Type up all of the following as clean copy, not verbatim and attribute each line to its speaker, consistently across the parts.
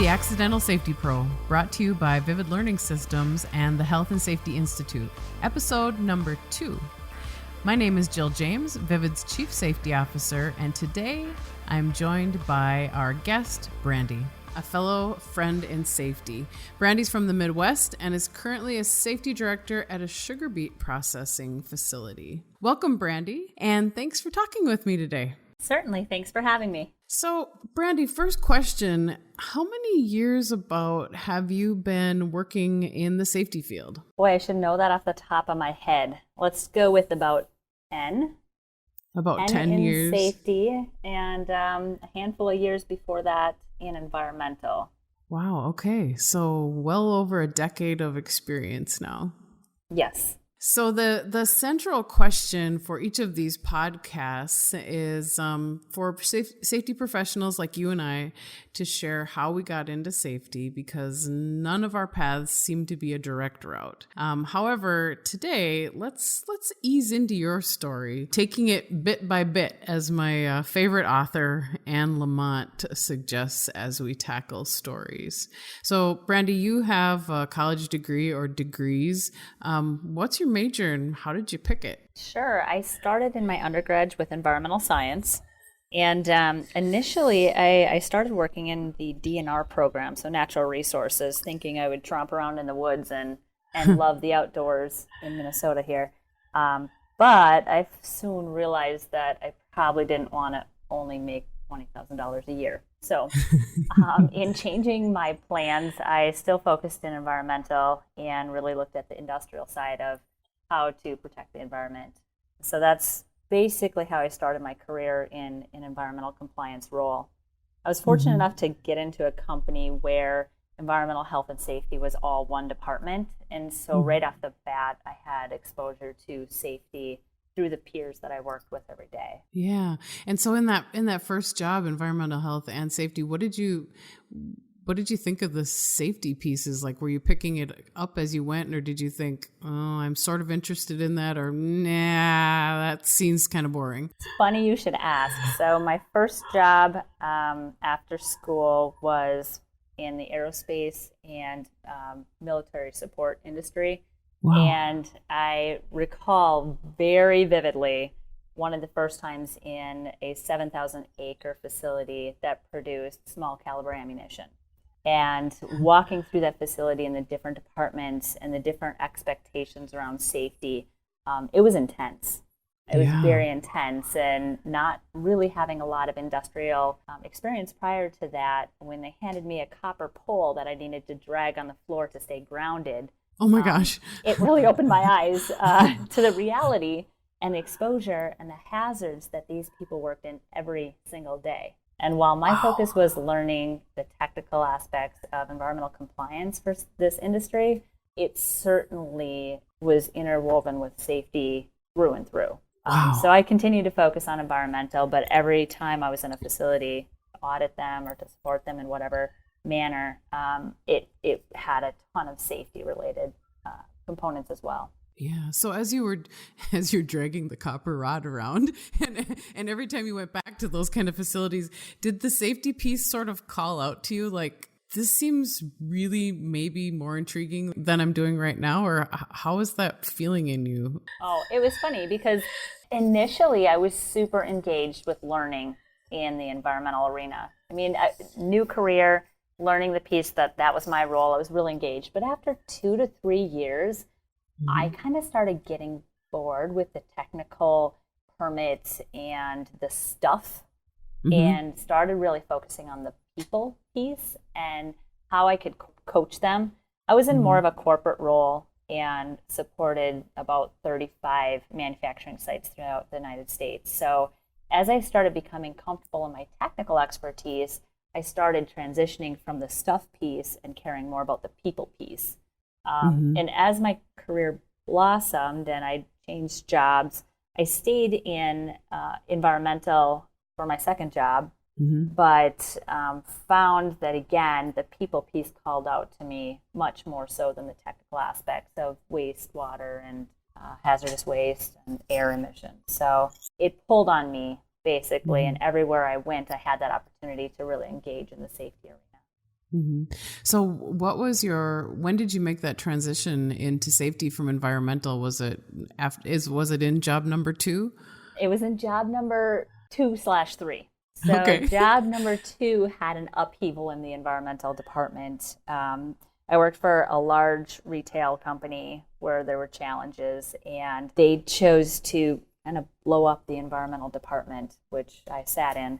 Speaker 1: the Accidental Safety Pro, brought to you by Vivid Learning Systems and the Health and Safety Institute, episode number 2. My name is Jill James, Vivid's Chief Safety Officer, and today I'm joined by our guest, Brandy, a fellow friend in safety. Brandy's from the Midwest and is currently a safety director at a sugar beet processing facility. Welcome, Brandy, and thanks for talking with me today.
Speaker 2: Certainly. Thanks for having me.
Speaker 1: So, Brandy, first question, how many years about have you been working in the safety field?
Speaker 2: Boy, I should know that off the top of my head. Let's go with about 10.
Speaker 1: About 10
Speaker 2: in
Speaker 1: years.
Speaker 2: Safety, and a handful of years before that in environmental.
Speaker 1: Wow, okay. So well over a decade of experience now.
Speaker 2: Yes.
Speaker 1: So the central question for each of these podcasts is for safety professionals like you and I to share how we got into safety, because none of our paths seem to be a direct route. However, today, let's ease into your story, taking it bit by bit, as my favorite author, Anne Lamott, suggests as we tackle stories. So, Brandy, you have a college degree or degrees. What's your major and how did you pick it?
Speaker 2: Sure. I started in my undergrad with environmental science. And initially, I started working in the DNR program, so natural resources, thinking I would tromp around in the woods and love the outdoors in Minnesota here. But I soon realized that I probably didn't want to only make $20,000 a year. So in changing my plans, I still focused in environmental and really looked at the industrial side of how to protect the environment. So that's basically how I started my career in an environmental compliance role. I was fortunate enough to get into a company where environmental health and safety was all one department. And so right off the bat, I had exposure to safety through the peers that I worked with every day.
Speaker 1: Yeah. And so in that first job, environmental health and safety, what did you think of the safety pieces? Like, were you picking it up as you went, or did you think, oh, I'm sort of interested in that, or nah, that seems kind of boring?
Speaker 2: It's funny you should ask. So my first job after school was in the aerospace and military support industry.
Speaker 1: Wow.
Speaker 2: And I recall very vividly one of the first times in a 7,000 acre facility that produced small caliber ammunition. And walking through that facility and the different departments and the different expectations around safety, it was intense. It was very intense, and not really having a lot of industrial experience prior to that. When they handed me a copper pole that I needed to drag on the floor to stay grounded,
Speaker 1: oh my gosh,
Speaker 2: it really opened my eyes to the reality and the exposure and the hazards that these people worked in every single day. And while my focus was learning the technical aspects of environmental compliance for this industry, it certainly was interwoven with safety through and through. So I continued to focus on environmental, but every time I was in a facility to audit them or to support them in whatever manner, it had a ton of safety related components as well.
Speaker 1: Yeah. So as you're dragging the copper rod around, and every time you went back to those kind of facilities, did the safety piece sort of call out to you, like, this seems really maybe more intriguing than I'm doing right now? Or how is that feeling in you?
Speaker 2: Oh, it was funny because initially I was super engaged with learning in the environmental arena. I mean, new career, learning the piece that was my role. I was really engaged. But after 2 to 3 years, I kind of started getting bored with the technical permits and the stuff, and started really focusing on the people piece and how I could coach them. I was in more of a corporate role and supported about 35 manufacturing sites throughout the United States. So as I started becoming comfortable in my technical expertise, I started transitioning from the stuff piece and caring more about the people piece. And as my career blossomed and I changed jobs, I stayed in environmental for my second job, but found that, again, the people piece called out to me much more so than the technical aspects of wastewater and hazardous waste and air emissions. So it pulled on me, basically, and everywhere I went, I had that opportunity to really engage in the safety arena.
Speaker 1: Hmm. So when did you make that transition into safety from environmental? Was it in job number 2?
Speaker 2: It was in job number 2/3. So
Speaker 1: Okay.
Speaker 2: job number 2 had an upheaval in the environmental department. I worked for a large retail company where there were challenges, and they chose to kind of blow up the environmental department, which I sat in.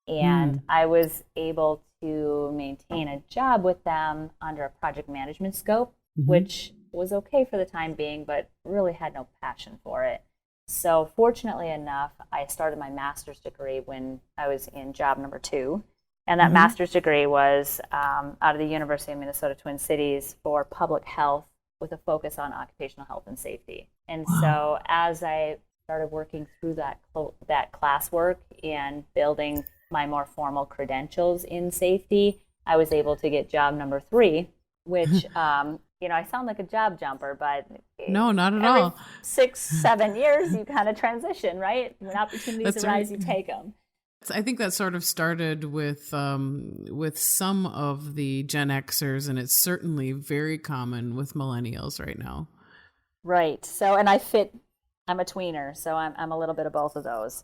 Speaker 2: And I was able to maintain a job with them under a project management scope, which was okay for the time being, but really had no passion for it. So fortunately enough, I started my master's degree when I was in job number 2. And that master's degree was out of the University of Minnesota Twin Cities for public health with a focus on occupational health and safety. And so as I started working through that classwork and building my more formal credentials in safety, I was able to get job number 3, which I sound like a job jumper, but
Speaker 1: No, not at
Speaker 2: every
Speaker 1: all.
Speaker 2: 6-7 years you kind of transition, right? When opportunities
Speaker 1: That's
Speaker 2: arise,
Speaker 1: right.
Speaker 2: you take them.
Speaker 1: I think that sort of started with some of the Gen Xers, and it's certainly very common with millennials right now.
Speaker 2: Right. So, and I'm a tweener, so I'm a little bit of both of those.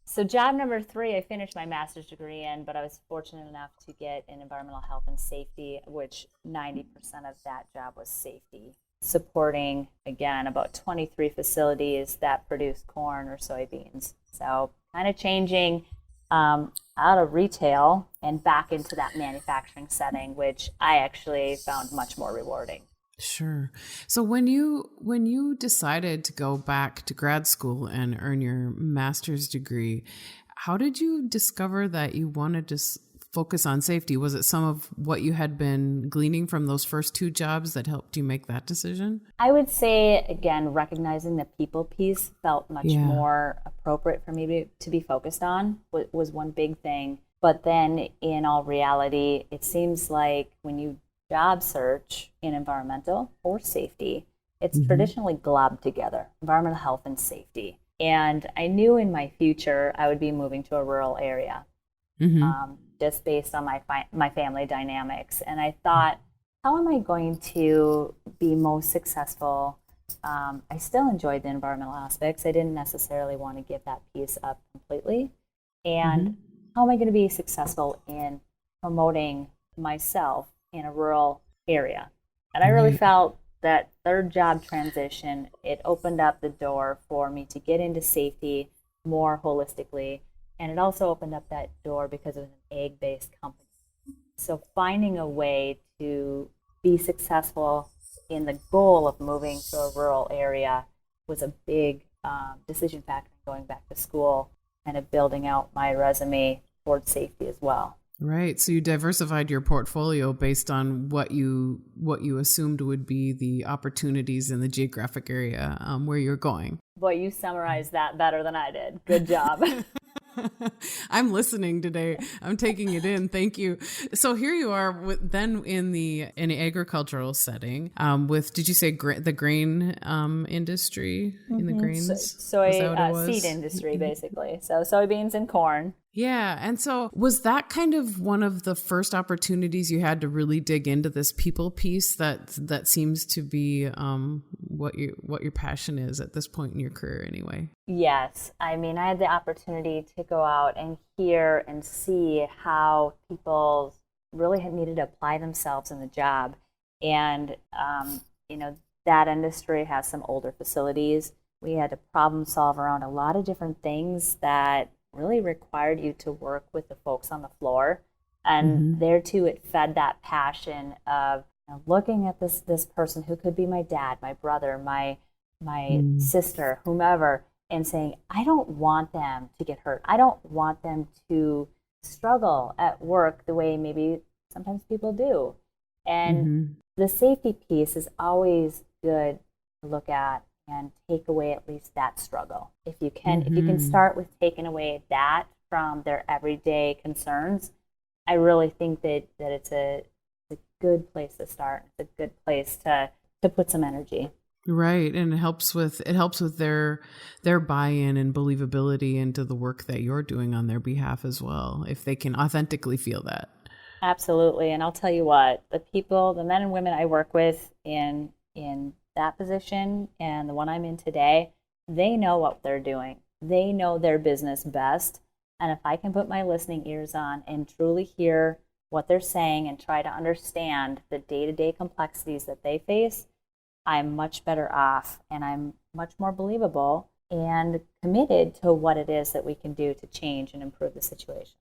Speaker 2: So job number 3, I finished my master's degree in, but I was fortunate enough to get in environmental health and safety, which 90% of that job was safety, supporting, again, about 23 facilities that produce corn or soybeans. So kind of changing out of retail and back into that manufacturing setting, which I actually found much more rewarding.
Speaker 1: Sure. So when you decided to go back to grad school and earn your master's degree, how did you discover that you wanted to focus on safety? Was it some of what you had been gleaning from those first 2 jobs that helped you make that decision?
Speaker 2: I would say, again, recognizing the people piece felt much more appropriate for me to be focused on was one big thing. But then in all reality, it seems like when you job search in environmental or safety, it's traditionally globbed together, environmental health and safety. And I knew in my future I would be moving to a rural area, just based on my family dynamics. And I thought, how am I going to be most successful? I still enjoyed the environmental aspects. I didn't necessarily want to give that piece up completely. And how am I going to be successful in promoting myself in a rural area? And I really felt that 3rd job transition, it opened up the door for me to get into safety more holistically. And it also opened up that door because it was an egg-based company. So finding a way to be successful in the goal of moving to a rural area was a big decision factor going back to school and of building out my resume towards safety as well.
Speaker 1: Right. So you diversified your portfolio based on what you assumed would be the opportunities in the geographic area where you're going.
Speaker 2: Boy, you summarized that better than I did. Good job.
Speaker 1: I'm listening today. I'm taking it in. Thank you. So here you are then in the agricultural setting with, did you say the grain industry in the grains?
Speaker 2: Seed industry, basically. So soybeans and corn.
Speaker 1: Yeah. And so was that kind of one of the first opportunities you had to really dig into this people piece that seems to be what your passion is at this point in your career anyway?
Speaker 2: Yes. I mean, I had the opportunity to go out and hear and see how people really had needed to apply themselves in the job. And, that industry has some older facilities. We had to problem solve around a lot of different things that really required you to work with the folks on the floor. And there too, it fed that passion of looking at this person who could be my dad, my brother, my sister, whomever, and saying, I don't want them to get hurt. I don't want them to struggle at work the way maybe sometimes people do. And the safety piece is always good to look at and take away at least that struggle. If you can start with taking away that from their everyday concerns, I really think that it's a good place to start. It's a good place to put some energy.
Speaker 1: Right. And it helps with their buy-in and believability into the work that you're doing on their behalf as well, if they can authentically feel that.
Speaker 2: Absolutely. And I'll tell you what, the men and women I work with in that position and the one I'm in today, they know what they're doing. They know their business best. And if I can put my listening ears on and truly hear what they're saying and try to understand the day-to-day complexities that they face, I'm much better off and I'm much more believable and committed to what it is that we can do to change and improve the situation.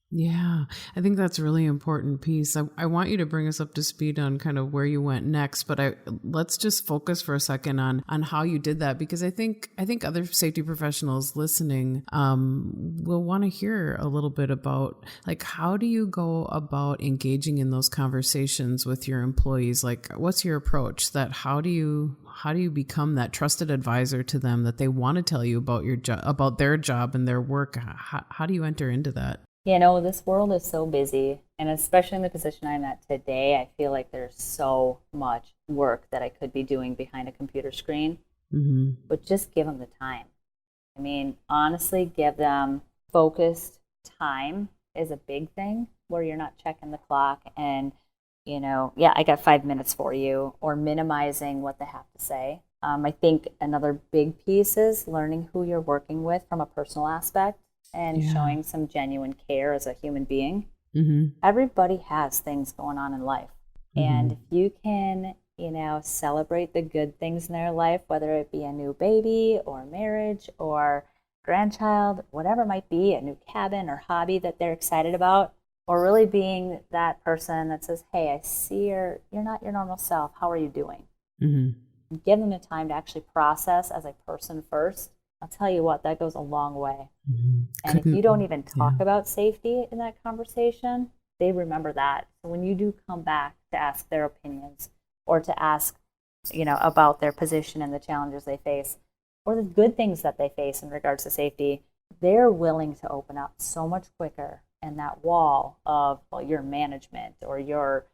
Speaker 1: Yeah, I think that's a really important piece. I want you to bring us up to speed on kind of where you went next, but let's just focus for a second on how you did that, because I think other safety professionals listening will want to hear a little bit about, like, how do you go about engaging in those conversations with your employees? Like, what's your approach? That how do you become that trusted advisor to them, that they want to tell you about your job, about their job and their work? How do you enter into that?
Speaker 2: You know, this world is so busy, and especially in the position I'm at today, I feel like there's so much work that I could be doing behind a computer screen, but just give them the time. I mean, honestly, give them focused time is a big thing, where you're not checking the clock and, yeah, I got 5 minutes for you, or minimizing what they have to say. I think another big piece is learning who you're working with from a personal aspect, and showing some genuine care as a human being. Everybody has things going on in life. And if you can, celebrate the good things in their life, whether it be a new baby or marriage or grandchild, whatever it might be, a new cabin or hobby that they're excited about, or really being that person that says, hey, I see you're not your normal self. How are you doing? Give them the time to actually process as a person first. I'll tell you what, that goes a long way. And if you don't even talk about safety in that conversation, they remember that. So when you do come back to ask their opinions, or to ask, about their position and the challenges they face, or the good things that they face in regards to safety, they're willing to open up so much quicker. And that wall of, well, your management or your,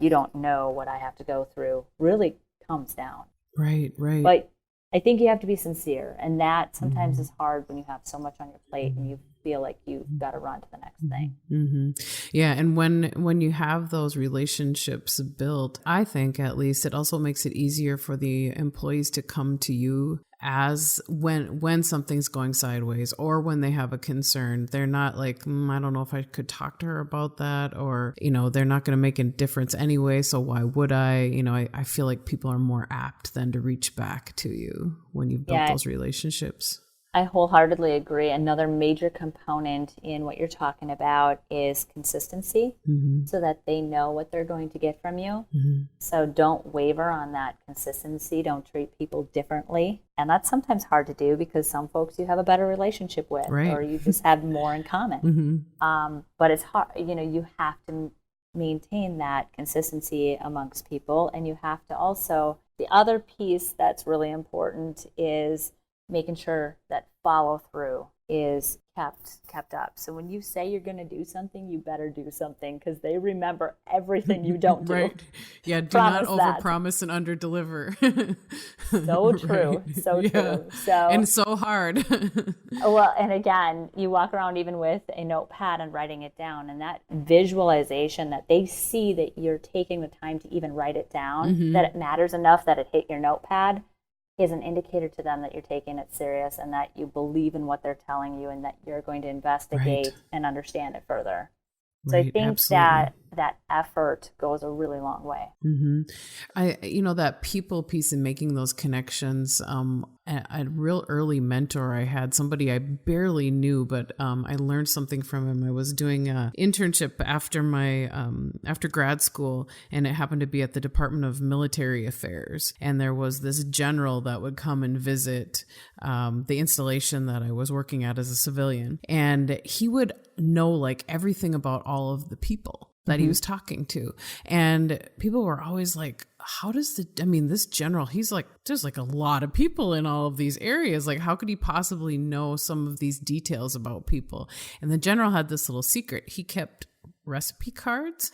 Speaker 2: you don't know what I have to go through, really comes down.
Speaker 1: Right.
Speaker 2: But I think you have to be sincere, and that sometimes is hard when you have so much on your plate and you feel like you've got to run to the next thing.
Speaker 1: Yeah, and when you have those relationships built, I think at least it also makes it easier for the employees to come to you as when something's going sideways, or when they have a concern. They're not like, I don't know if I could talk to her about that, or they're not going to make a difference anyway, so why would I? I feel like people are more apt then to reach back to you when you've built those relationships.
Speaker 2: I wholeheartedly agree. Another major component in what you're talking about is consistency, so that they know what they're going to get from you. So don't waver on that consistency. Don't treat people differently. And that's sometimes hard to do, because some folks you have a better relationship with, or you just have more in common. But it's hard. You have to maintain that consistency amongst people. And you have to also, the other piece that's really important is making sure that follow through is kept up. So when you say you're going to do something, you better do something, because they remember everything you don't do.
Speaker 1: Right. Yeah. Do not overpromise and underdeliver.
Speaker 2: So true. Right. So true.
Speaker 1: And so hard.
Speaker 2: Well, and again, you walk around even with a notepad and writing it down, and that visualization that they see that you're taking the time to even write it down, that it matters enough that it hit your notepad, is an indicator to them that you're taking it serious and that you believe in what they're telling you, and that you're going to investigate and understand it further. So I think that effort goes a really long way.
Speaker 1: That people piece and making those connections. A real early mentor I had, somebody I barely knew, but I learned something from him. I was doing an internship after grad school, and it happened to be at the Department of Military Affairs. And there was this general that would come and visit the installation that I was working at as a civilian, and he would know like everything about all of the people that he was talking to. And people were always like, this general, he's like, there's like a lot of people in all of these areas. Like, how could he possibly know some of these details about people? And the general had this little secret. He kept recipe cards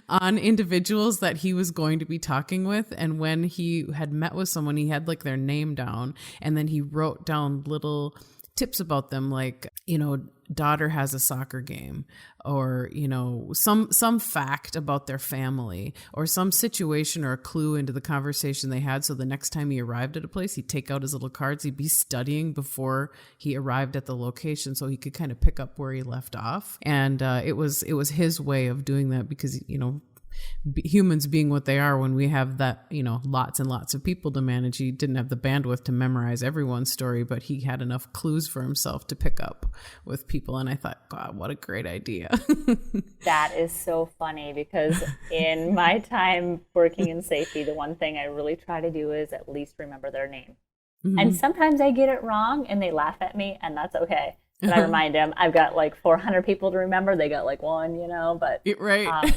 Speaker 1: on individuals that he was going to be talking with. And when he had met with someone, he had like their name down, and then he wrote down little tips about them, like, daughter has a soccer game, or, some fact about their family, or some situation or a clue into the conversation they had. So the next time he arrived at a place, he'd take out his little cards. He'd be studying before he arrived at the location so he could kind of pick up where he left off. And it was his way of doing that, because, humans being what they are, when we have that, lots and lots of people to manage, he didn't have the bandwidth to memorize everyone's story, but he had enough clues for himself to pick up with people. And I thought, God, what a great idea.
Speaker 2: That is so funny, because in my time working in safety, the one thing I really try to do is at least remember their name. Mm-hmm. And sometimes I get it wrong and they laugh at me, and that's okay. And I remind them, I've got like 400 people to remember. They got like one, but
Speaker 1: right.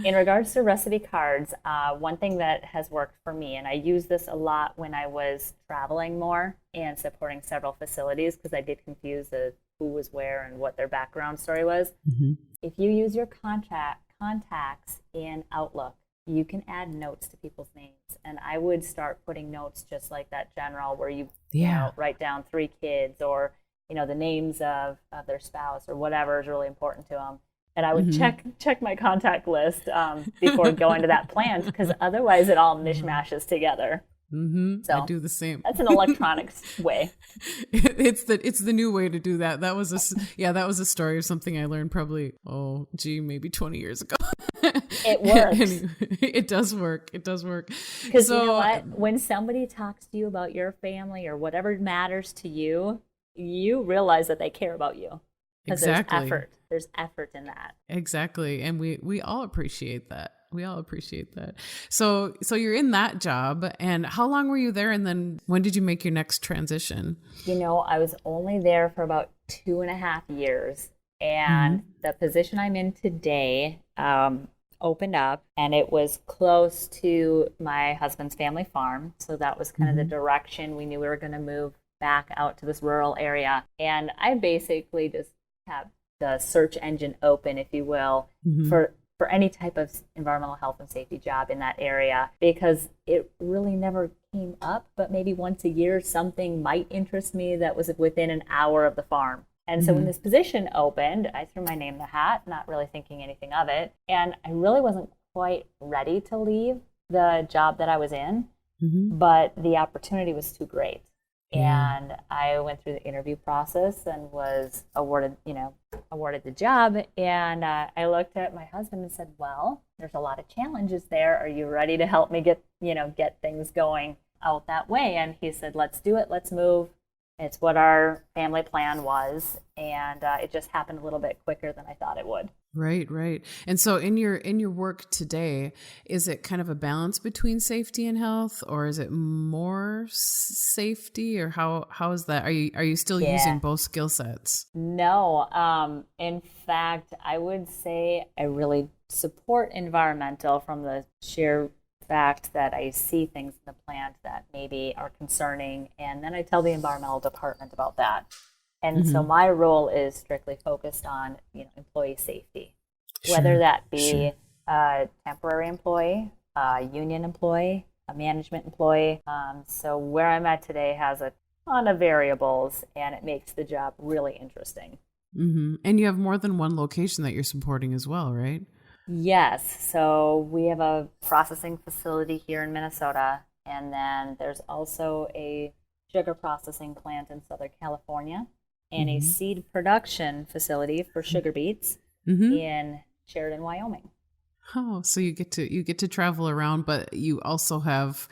Speaker 2: In regards to recipe cards, one thing that has worked for me, and I use this a lot when I was traveling more and supporting several facilities, because I did confuse who was where and what their background story was. Mm-hmm. If you use your contacts in Outlook, you can add notes to people's names. And I would start putting notes just like that general, where you write down 3 kids, or the names of their spouse, or whatever is really important to them. And I would check my contact list before going to that plant, because otherwise it all mishmashes together.
Speaker 1: Mm-hmm. So I do the same.
Speaker 2: That's an electronic way.
Speaker 1: It's the new way to do that. That was a story of something I learned probably maybe 20 years ago.
Speaker 2: It works.
Speaker 1: Anyway, it does work.
Speaker 2: Because you know what? When somebody talks to you about your family or whatever matters to you, you realize that they care about you. Because
Speaker 1: exactly.
Speaker 2: There's effort in that.
Speaker 1: Exactly. And we all appreciate that. So you're in that job, and how long were you there? And then when did you make your next transition?
Speaker 2: I was only there for about 2.5 years. And the position I'm in today opened up, and it was close to my husband's family farm. So that was kind of the direction. We knew we were going to move back out to this rural area. And I basically just have the search engine open, if you will, for any type of environmental health and safety job in that area, because it really never came up, but maybe once a year something might interest me that was within an hour of the farm. And so when this position opened, I threw my name in the hat, not really thinking anything of it. And I really wasn't quite ready to leave the job that I was in, but the opportunity was too great. And I went through the interview process and was awarded the job. And I looked at my husband and said, well, there's a lot of challenges there. Are you ready to help me get things going out that way? And he said, let's do it. Let's move. It's what our family plan was. And it just happened a little bit quicker than I thought it would.
Speaker 1: Right. And so in your work today, is it kind of a balance between safety and health, or is it more safety, or how is that? Are you still using both skill sets?
Speaker 2: No. In fact, I would say I really support environmental from the sheer fact that I see things in the plant that maybe are concerning, and then I tell the environmental department about that. And so my role is strictly focused on employee safety, whether that be a temporary employee, a union employee, a management employee. So where I'm at today has a ton of variables, and it makes the job really interesting.
Speaker 1: And you have more than one location that you're supporting as well, right?
Speaker 2: Yes. So we have a processing facility here in Minnesota, and then there's also a sugar processing plant in Southern California, and a seed production facility for sugar beets in Sheridan, Wyoming.
Speaker 1: Oh, so you get to travel around, but you also have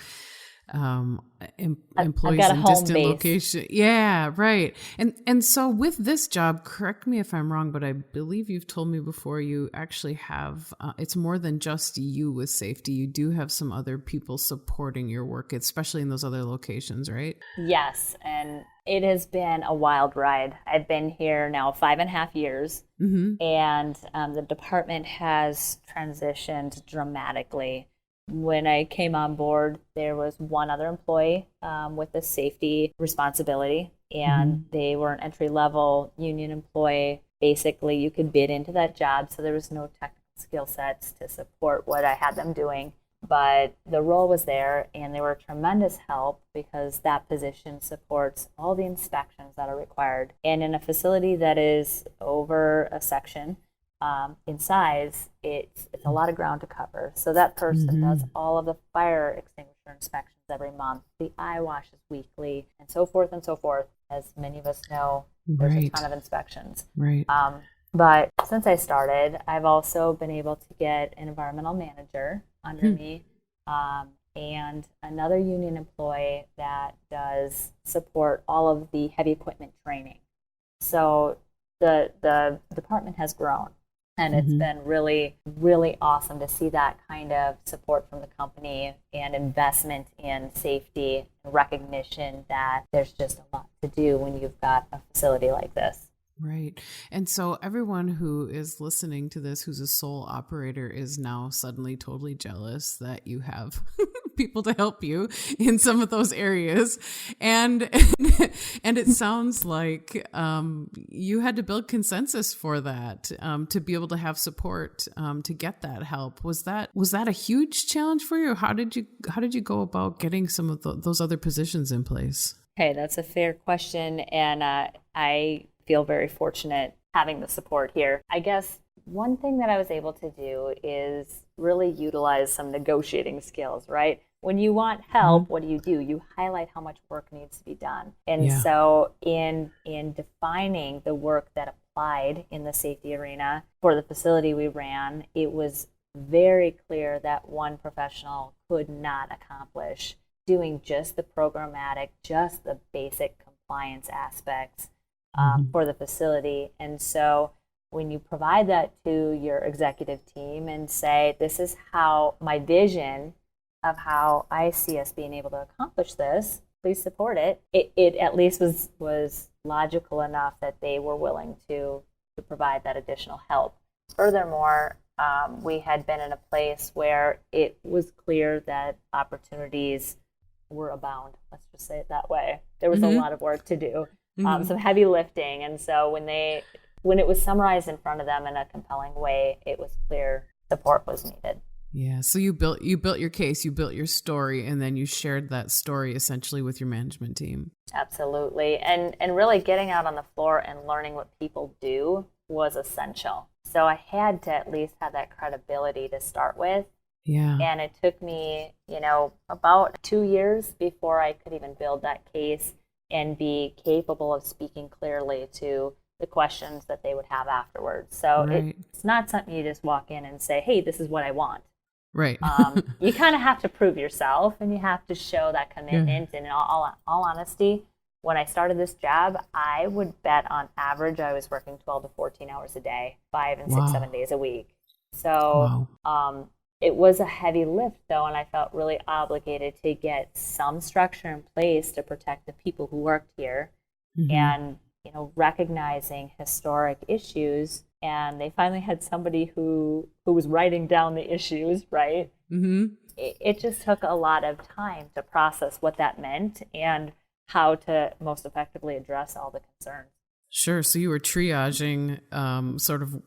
Speaker 1: employees in distant location. Yeah, right. And so with this job, correct me if I'm wrong, but I believe you've told me before, you actually have it's more than just you with safety. You do have some other people supporting your work, especially in those other locations, right?
Speaker 2: Yes, and it has been a wild ride. I've been here now 5.5 years, and the department has transitioned dramatically. When I came on board, there was one other employee with a safety responsibility, and they were an entry-level union employee. Basically, you could bid into that job, so there was no technical skill sets to support what I had them doing. But the role was there, and they were a tremendous help because that position supports all the inspections that are required. And in a facility that is over a section in size, it's a lot of ground to cover. So that person does all of the fire extinguisher inspections every month, the eye washes weekly, and so forth and so forth. As many of us know, there's a ton of inspections.
Speaker 1: Right.
Speaker 2: But since I started, I've also been able to get an environmental manager under me and another union employee that does support all of the heavy equipment training. So the department has grown, and it's been really, really awesome to see that kind of support from the company and investment in safety and recognition that there's just a lot to do when you've got a facility like this.
Speaker 1: Right. And so everyone who is listening to this, who's a sole operator, is now suddenly totally jealous that you have people to help you in some of those areas. And it sounds like you had to build consensus for that, to be able to have support, to get that help. Was that a huge challenge for you? Or how did you go about getting some of those other positions in place?
Speaker 2: Hey, that's a fair question. And I feel very fortunate having the support here. I guess one thing that I was able to do is really utilize some negotiating skills, right? When you want help, what do? You highlight how much work needs to be done. And so in defining the work that applied in the safety arena for the facility we ran, it was very clear that one professional could not accomplish doing just the programmatic, just the basic compliance aspects for the facility. And so when you provide that to your executive team and say, this is how my vision of how I see us being able to accomplish this, please support it. It at least was logical enough that they were willing to provide that additional help. Furthermore, we had been in a place where it was clear that opportunities were abound. Let's just say it that way. There was a lot of work to do. Some heavy lifting, and so when it was summarized in front of them in a compelling way, it was clear support was needed.
Speaker 1: Yeah, so you built your case, you built your story, and then you shared that story essentially with your management team.
Speaker 2: Absolutely, and really getting out on the floor and learning what people do was essential. So I had to at least have that credibility to start with.
Speaker 1: Yeah,
Speaker 2: and it took me, about 2 years before I could even build that case and be capable of speaking clearly to the questions that they would have afterwards. So it's not something you just walk in and say, hey, this is what I want.
Speaker 1: Right.
Speaker 2: You kind of have to prove yourself, and you have to show that commitment. And in all honesty, when I started this job, I would bet on average I was working 12 to 14 hours a day, 5 and 6, 7 days a week. So it was a heavy lift, though, and I felt really obligated to get some structure in place to protect the people who worked here, and recognizing historic issues. And they finally had somebody who was writing down the issues, right? It just took a lot of time to process what that meant and how to most effectively address all the concerns.
Speaker 1: Sure. So you were triaging sort of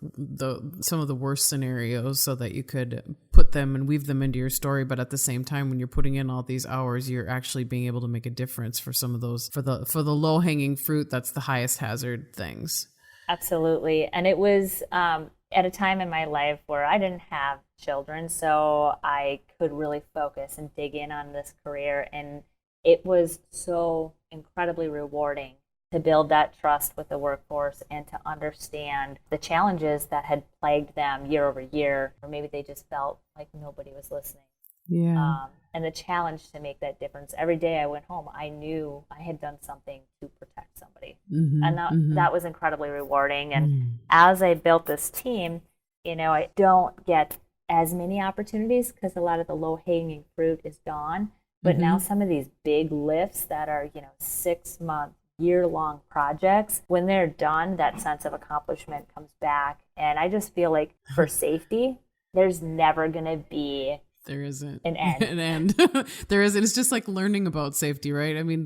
Speaker 1: some of the worst scenarios so that you could put them and weave them into your story. But at the same time, when you're putting in all these hours, you're actually being able to make a difference for some of those, for the low hanging fruit. That's the highest hazard things.
Speaker 2: Absolutely. And it was at a time in my life where I didn't have children, so I could really focus and dig in on this career. And it was so incredibly rewarding to build that trust with the workforce and to understand the challenges that had plagued them year over year, or maybe they just felt like nobody was listening.
Speaker 1: Yeah.
Speaker 2: And the challenge to make that difference. Every day I went home, I knew I had done something to protect somebody. And that was incredibly rewarding. And as I built this team, I don't get as many opportunities because a lot of the low-hanging fruit is gone. But now some of these big lifts that are, 6-month, year-long projects, when they're done, that sense of accomplishment comes back. And I just feel like for safety, there's never going to be
Speaker 1: There isn't
Speaker 2: an end.
Speaker 1: An end. There isn't. It's just like learning about safety, right? I mean,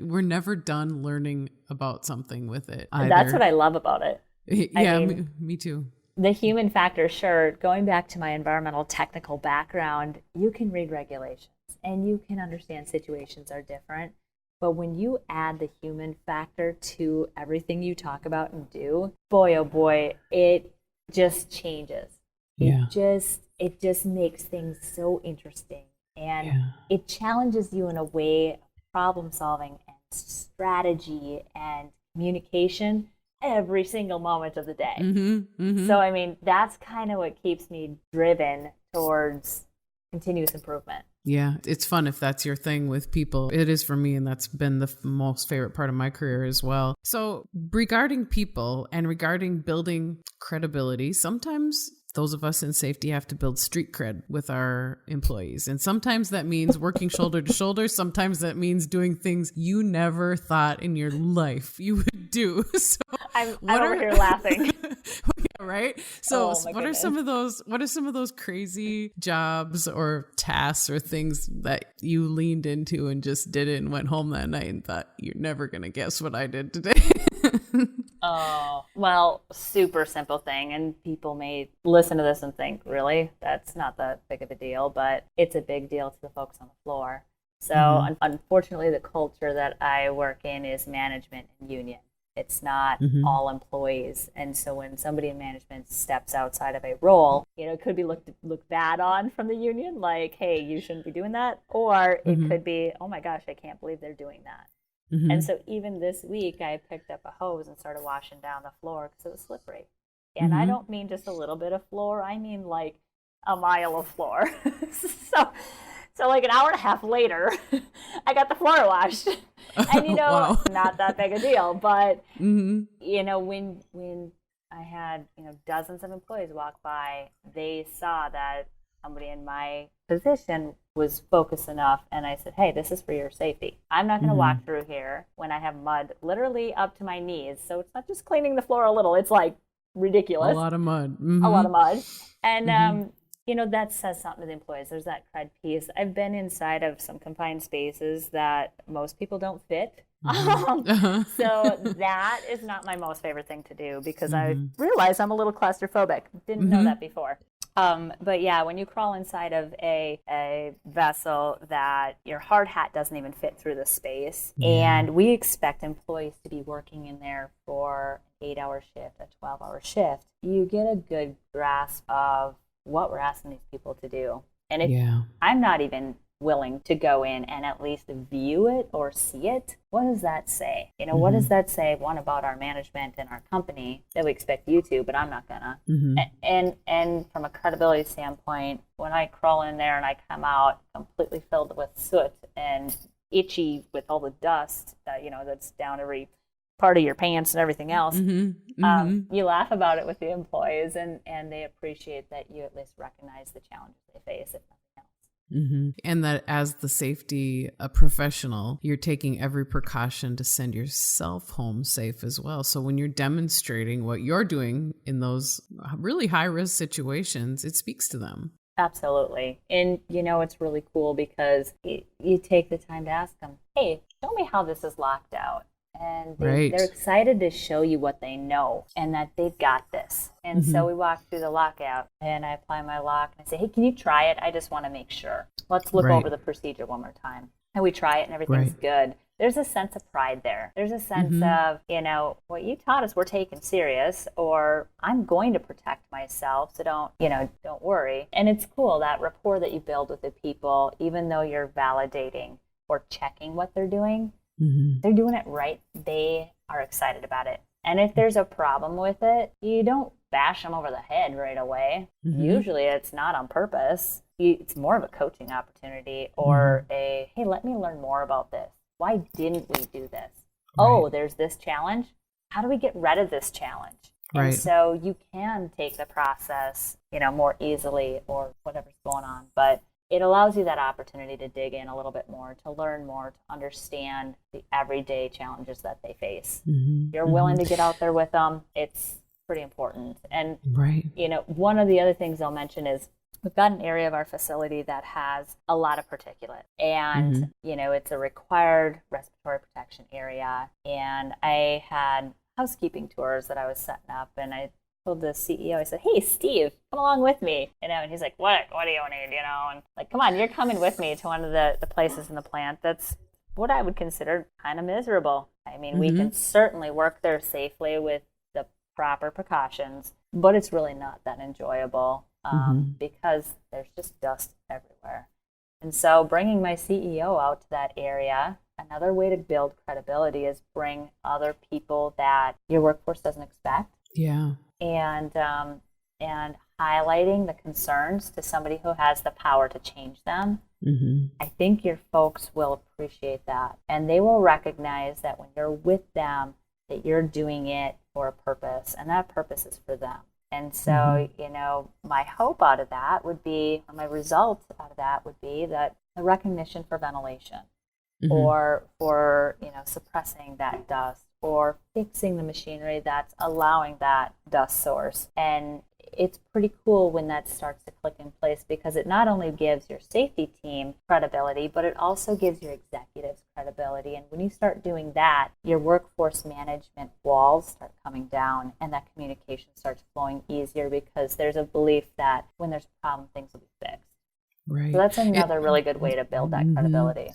Speaker 1: we're never done learning about something with it either.
Speaker 2: That's what I love about it.
Speaker 1: Yeah, me too.
Speaker 2: The human factor, sure. Going back to my environmental technical background, you can read regulations and you can understand situations are different. But when you add the human factor to everything you talk about and do, boy, oh boy, it just changes.
Speaker 1: Yeah.
Speaker 2: It just makes things so interesting. And it challenges you in a way of problem solving and strategy and communication every single moment of the day. So, I mean, that's kind of what keeps me driven towards continuous improvement.
Speaker 1: Yeah, it's fun if that's your thing with people. It is for me, and that's been the most favorite part of my career as well. So regarding people and regarding building credibility, sometimes those of us in safety have to build street cred with our employees. And sometimes that means working shoulder to shoulder. Sometimes that means doing things you never thought in your life you would do. So
Speaker 2: I'm over here laughing.
Speaker 1: Yeah, right? So what are
Speaker 2: goodness.
Speaker 1: some of those crazy jobs or tasks or things that you leaned into and just did it and went home that night and thought, you're never going to guess what I did today?
Speaker 2: Oh, well, super simple thing. And people may listen to this and think, really? That's not that big of a deal, but it's a big deal to the folks on the floor. So unfortunately, the culture that I work in is management and union. It's not all employees. And so when somebody in management steps outside of a role, it could be looked bad on from the union, like, hey, you shouldn't be doing that. Or it could be, oh my gosh, I can't believe they're doing that. And so even this week, I picked up a hose and started washing down the floor because it was slippery. And I don't mean just a little bit of floor. I mean like a mile of floor. So like an hour and a half later, I got the floor washed. And,
Speaker 1: Wow.
Speaker 2: not that big a deal. But, when I had, dozens of employees walk by, they saw that somebody in my position was focused enough. And I said, hey, this is for your safety. I'm not going to walk through here when I have mud literally up to my knees. So it's not just cleaning the floor a little. It's like ridiculous.
Speaker 1: A lot of mud.
Speaker 2: A lot of mud. And, that says something to the employees. There's that cred piece. I've been inside of some confined spaces that most people don't fit. So that is not my most favorite thing to do because I realize I'm a little claustrophobic. Didn't know that before. But yeah, when you crawl inside of a vessel that your hard hat doesn't even fit through the space, and we expect employees to be working in there for an 8-hour shift, a 12-hour shift, you get a good grasp of what we're asking these people to do. And if I'm not even willing to go in and at least view it or see it, what does that say? What does that say, one, about our management and our company that we expect you to, but I'm not gonna. And from a credibility standpoint, when I crawl in there and I come out completely filled with soot and itchy with all the dust that, that's down every part of your pants and everything else, you laugh about it with the employees and they appreciate that you at least recognize the challenges they face, if nothing else.
Speaker 1: And that as the safety professional, you're taking every precaution to send yourself home safe as well. So when you're demonstrating what you're doing in those really high risk situations, it speaks to them.
Speaker 2: Absolutely. And it's really cool because you take the time to ask them, hey, show me how this is locked out. And they're excited to show you what they know and that they've got this. And so we walk through the lockout and I apply my lock and I say, hey, can you try it? I just want to make sure. Let's look over the procedure one more time. And we try it and everything's good. There's a sense of pride there. There's a sense of, what you taught us we're taking serious, or I'm going to protect myself. So don't worry. And it's cool, that rapport that you build with the people, even though you're validating or checking what they're doing. They're doing it right. They are excited about it. And if there's a problem with it, you don't bash them over the head right away. Usually it's not on purpose. It's more of a coaching opportunity or hey, let me learn more about this. Why didn't we do this? Oh, there's this challenge. How do we get rid of this challenge? And so you can take the process, more easily or whatever's going on. But it allows you that opportunity to dig in a little bit more, to learn more, to understand the everyday challenges that they face. You're willing to get out there with them. It's pretty important. And, one of the other things I'll mention is we've got an area of our facility that has a lot of particulate. And, it's a required respiratory protection area. And I had housekeeping tours that I was setting up. And I told the CEO, I said, hey, Steve, come along with me, and he's like, what do you need, and like, come on, you're coming with me to one of the places in the plant that's what I would consider kind of miserable. I mean, we can certainly work there safely with the proper precautions, but it's really not that enjoyable because there's just dust everywhere. And so bringing my CEO out to that area, another way to build credibility is bring other people that your workforce doesn't expect.
Speaker 1: Yeah.
Speaker 2: And highlighting the concerns to somebody who has the power to change them. I think your folks will appreciate that, and they will recognize that when you're with them, that you're doing it for a purpose, and that purpose is for them. And so, my hope out of that would be, or my result out of that would be that the recognition for ventilation, or for, suppressing that dust, or fixing the machinery that's allowing that dust source. And it's pretty cool when that starts to click in place, because it not only gives your safety team credibility, but it also gives your executives credibility. And when you start doing that, your workforce management walls start coming down, and that communication starts flowing easier, because there's a belief that when there's a problem, things will be fixed.
Speaker 1: Right.
Speaker 2: So that's another really good way to build that credibility.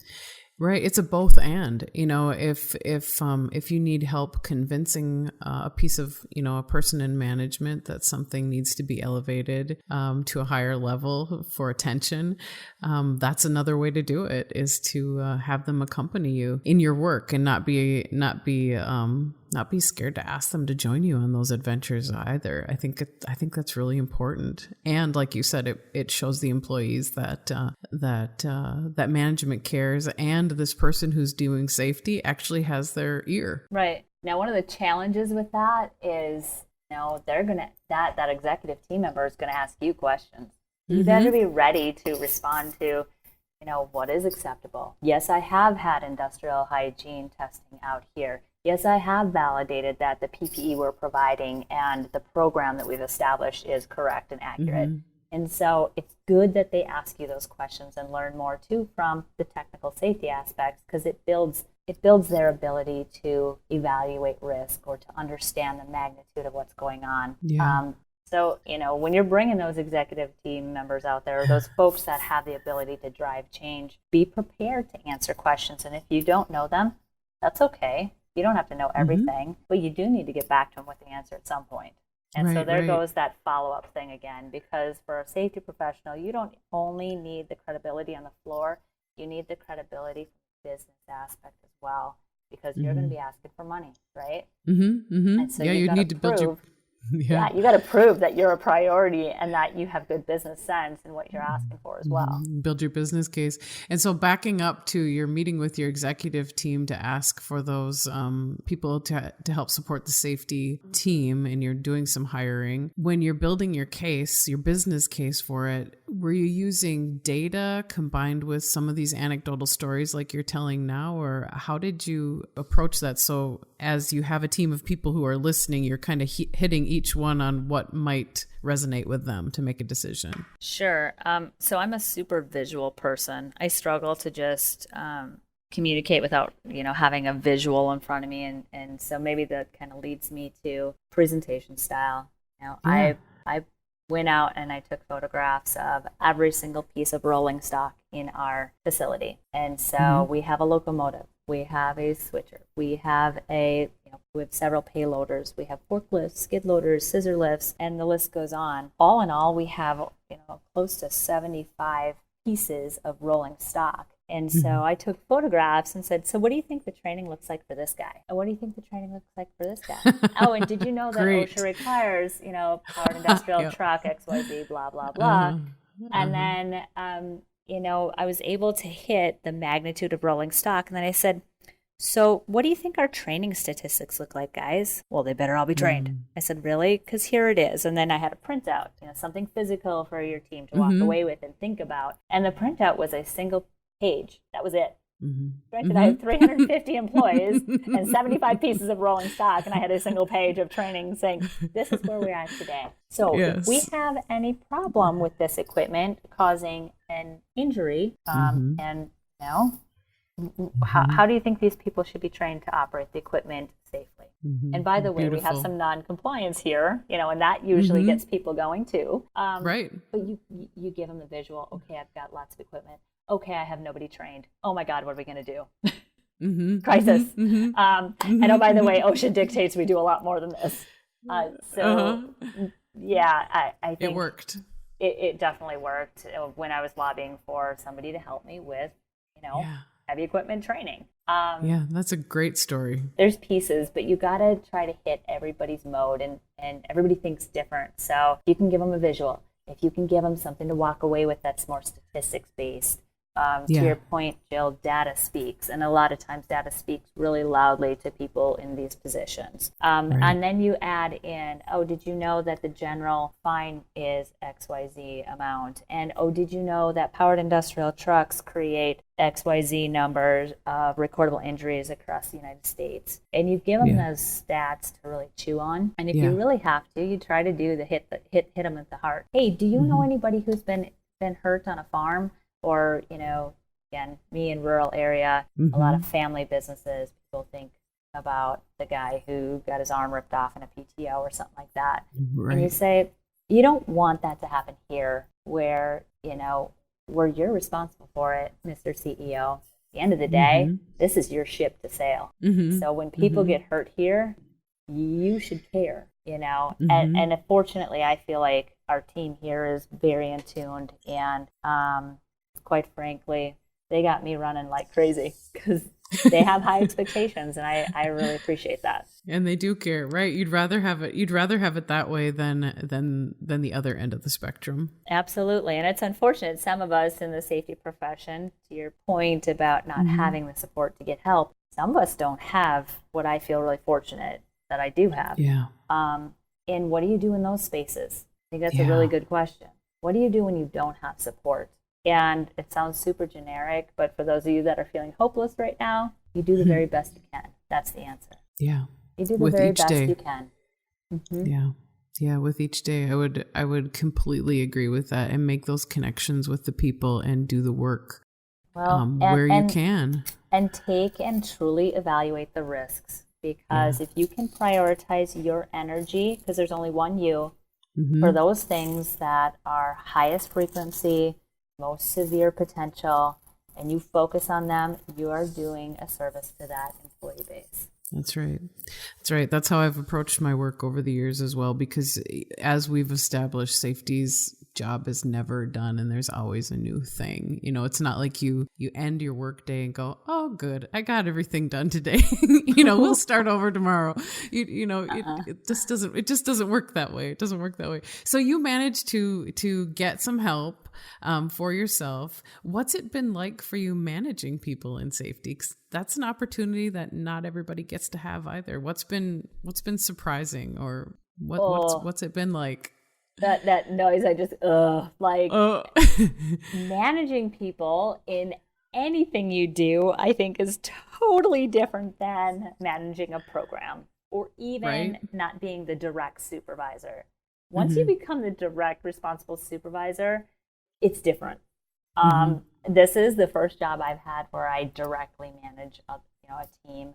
Speaker 1: Right. It's a both and, if you need help convincing a piece of, a person in management that something needs to be elevated to a higher level for attention, that's another way to do it, is to have them accompany you in your work and not be scared to ask them to join you on those adventures either. I think that's really important. And like you said, it shows the employees that management cares, and this person who's doing safety actually has their ear.
Speaker 2: Right. Now, one of the challenges with that is, that executive team member is going to ask you questions. You better be ready to respond to, what is acceptable. Yes, I have had industrial hygiene testing out here. Yes, I have validated that the PPE we're providing and the program that we've established is correct and accurate. And so it's good that they ask you those questions and learn more too from the technical safety aspects, because it builds their ability to evaluate risk or to understand the magnitude of what's going on.
Speaker 1: Yeah.
Speaker 2: So, when you're bringing those executive team members out there, those folks that have the ability to drive change, be prepared to answer questions. And if you don't know them, that's okay. You don't have to know everything, but you do need to get back to them with the answer at some point. And so there goes that follow-up thing again, because for a safety professional, you don't only need the credibility on the floor, you need the credibility from the business aspect as well, because you're going to be asking for money, right? And so you need to build your... Yeah, you got to prove that you're a priority and that you have good business sense in what you're asking for as well.
Speaker 1: Build your business case. And so backing up to your meeting with your executive team to ask for those people to help support the safety team, and you're doing some hiring. When you're building your case, your business case for it, were you using data combined with some of these anecdotal stories like you're telling now, or how did you approach that? So as you have a team of people who are listening, you're kind of hitting each one on what might resonate with them to make a decision.
Speaker 2: Sure. So I'm a super visual person. I struggle to just communicate without, having a visual in front of me. And so maybe that kind of leads me to presentation style. I went out and I took photographs of every single piece of rolling stock in our facility. And so we have a locomotive, we have a switcher, we have several payloaders, we have forklifts, skid loaders, scissor lifts, and the list goes on. All in all, we have close to 75 pieces of rolling stock. And so I took photographs and said, so what do you think the training looks like for this guy? And what do you think the training looks like for this guy? Oh, and did you know that OSHA requires, powered industrial truck, XYZ, blah, blah, blah. And then, I was able to hit the magnitude of rolling stock. And then I said, so what do you think our training statistics look like, guys? Well, they better all be trained. I said, really? Because here it is. And then I had a printout, something physical for your team to walk away with and think about. And the printout was a single page. That was it. Granted, I have 350 employees and 75 pieces of rolling stock, and I had a single page of training saying, this is where we're at today. So if we have any problem with this equipment causing an injury, and how do you think these people should be trained to operate the equipment safely? And by the way, we have some non-compliance here, and that usually gets people going too.
Speaker 1: Right.
Speaker 2: But you give them the visual. Okay, I've got lots of equipment. Okay, I have nobody trained. Oh my God, what are we going to do? Crisis. And oh, by the way, OSHA dictates we do a lot more than this. Yeah, I think
Speaker 1: it worked.
Speaker 2: It definitely worked when I was lobbying for somebody to help me with, heavy equipment training.
Speaker 1: Yeah, that's a great story.
Speaker 2: There's pieces, but you got to try to hit everybody's mode, and everybody thinks different. So you can give them a visual. If you can give them something to walk away with that's more statistics-based. To your point, Jill, data speaks. And a lot of times data speaks really loudly to people in these positions. And then you add in, oh, did you know that the general fine is XYZ amount? And oh, did you know that powered industrial trucks create XYZ numbers of recordable injuries across the United States? And you give them those stats to really chew on. And if you really have to, you try to do the hit them at the heart. Hey, do you know anybody who's been hurt on a farm? Or, again, me in rural area, a lot of family businesses, people think about the guy who got his arm ripped off in a PTO or something like that. Right. And you say, you don't want that to happen here where you're responsible for it, Mr. CEO. At the end of the day, this is your ship to sail. So when people get hurt here, you should care, And unfortunately, I feel like our team here is very in tuned, and quite frankly, they got me running like crazy because they have high expectations, and I really appreciate that.
Speaker 1: And they do care, right? You'd rather have it that way than the other end of the spectrum.
Speaker 2: Absolutely. And it's unfortunate some of us in the safety profession, to your point about not having the support to get help, some of us don't have what I feel really fortunate that I do have.
Speaker 1: Yeah.
Speaker 2: And what do you do in those spaces? I think that's a really good question. What do you do when you don't have support? And it sounds super generic, but for those of you that are feeling hopeless right now, you do the very best you can. That's the answer.
Speaker 1: Yeah.
Speaker 2: You do the very best you can.
Speaker 1: Yeah. Yeah. With each day, I would completely agree with that, and make those connections with the people and do the work where you can.
Speaker 2: And take and truly evaluate the risks, because if you can prioritize your energy, because there's only one you, for those things that are highest frequency, most severe potential, and you focus on them, you are doing a service to that employee base.
Speaker 1: That's right. That's right. That's how I've approached my work over the years as well, because as we've established, safety's job is never done, and there's always a new thing. It's not like you end your work day and go, oh, good, I got everything done today. We'll start over tomorrow. It just doesn't work that way. It doesn't work that way. So you managed to get some help for yourself. What's it been like for you managing people in safety? 'Cause that's an opportunity that not everybody gets to have either. What's been surprising, or what's it been like?
Speaker 2: That noise, I just managing people in anything you do, I think, is totally different than managing a program, or even not being the direct supervisor. Once you become the direct responsible supervisor, it's different. This is the first job I've had where I directly manage a team,